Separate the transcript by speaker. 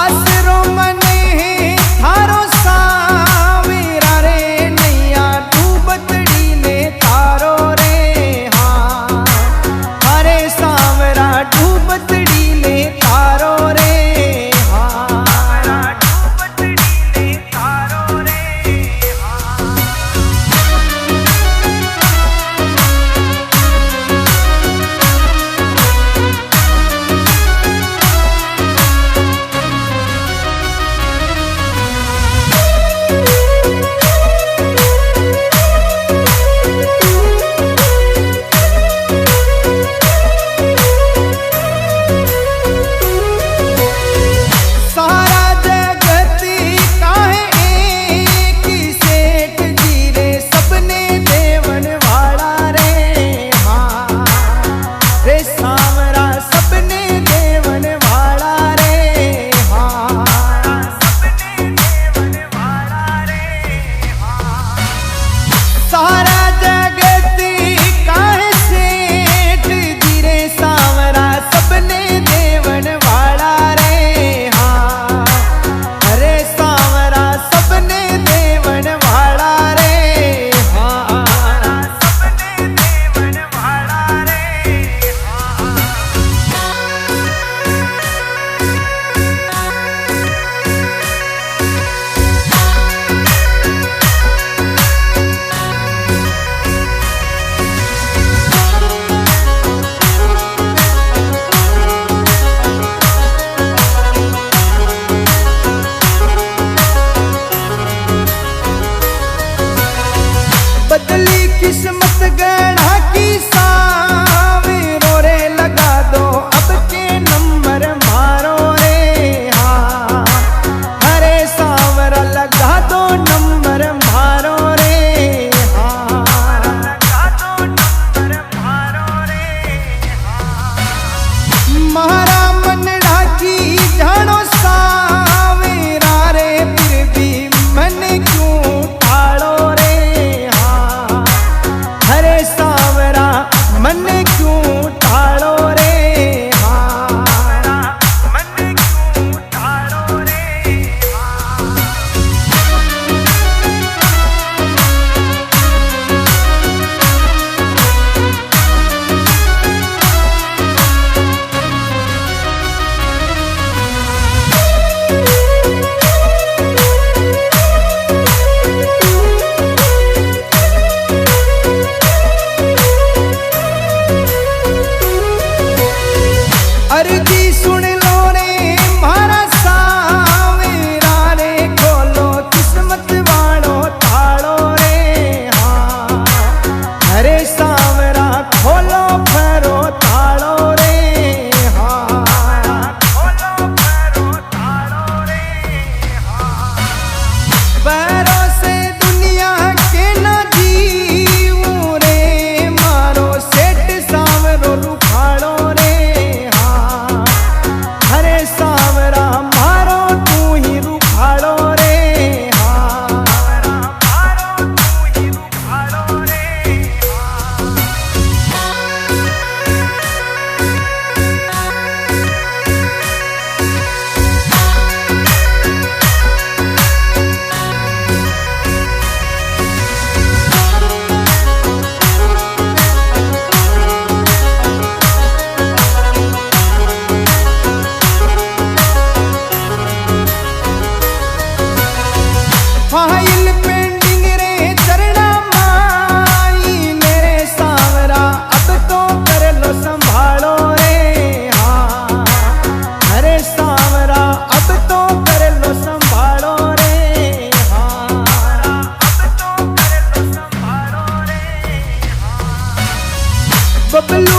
Speaker 1: आसरो मने थारो सावेरा रे नैया डूबतड़ी ने तारो रे हाँ अरे सावरा डूबतड़ी ने तारो रे हाँ डूबतड़ी ने तारो रे हाँ। बदली किस्मत गढ़ा की सावेरो रे लगा दो अब के नंबर मारो रे हाँ अरे सावरा लगा दो नंबर मारो रे हाँ लगा दो नंबर मारो रे हाँ। मारा मनड़ा की जानो सावेरा रे फिर भी मन क्यों टालो रे हरे सावरा मन क्यों टालो रे हाँ मन क्यों टालो रे हाँ। अर्जी सुन लो रे मारा सावेरा रे खोलो किस्मत वालो तालो रे हाँ अरे सावरा खोलो भरो तालो रे हाँ खोलो भरो तालो रे हाँ। पैरों से दुनिया के न जीवू रे मारो सेठ सावरो रुखाड़ो रे हरे सावरा मारो तू ही रुखाड़ो रे हाँ मारो तू ही रुखाड़ो रे हाँ। फाइल पेंडिंग रे चरणा माई मेरे सावरा अब तो कर लो संभालो रे हाँ अरे सावरा अब तो कर लो संभालो रे हाँ अब तो कर लो संभालो रे हाँ। बबलू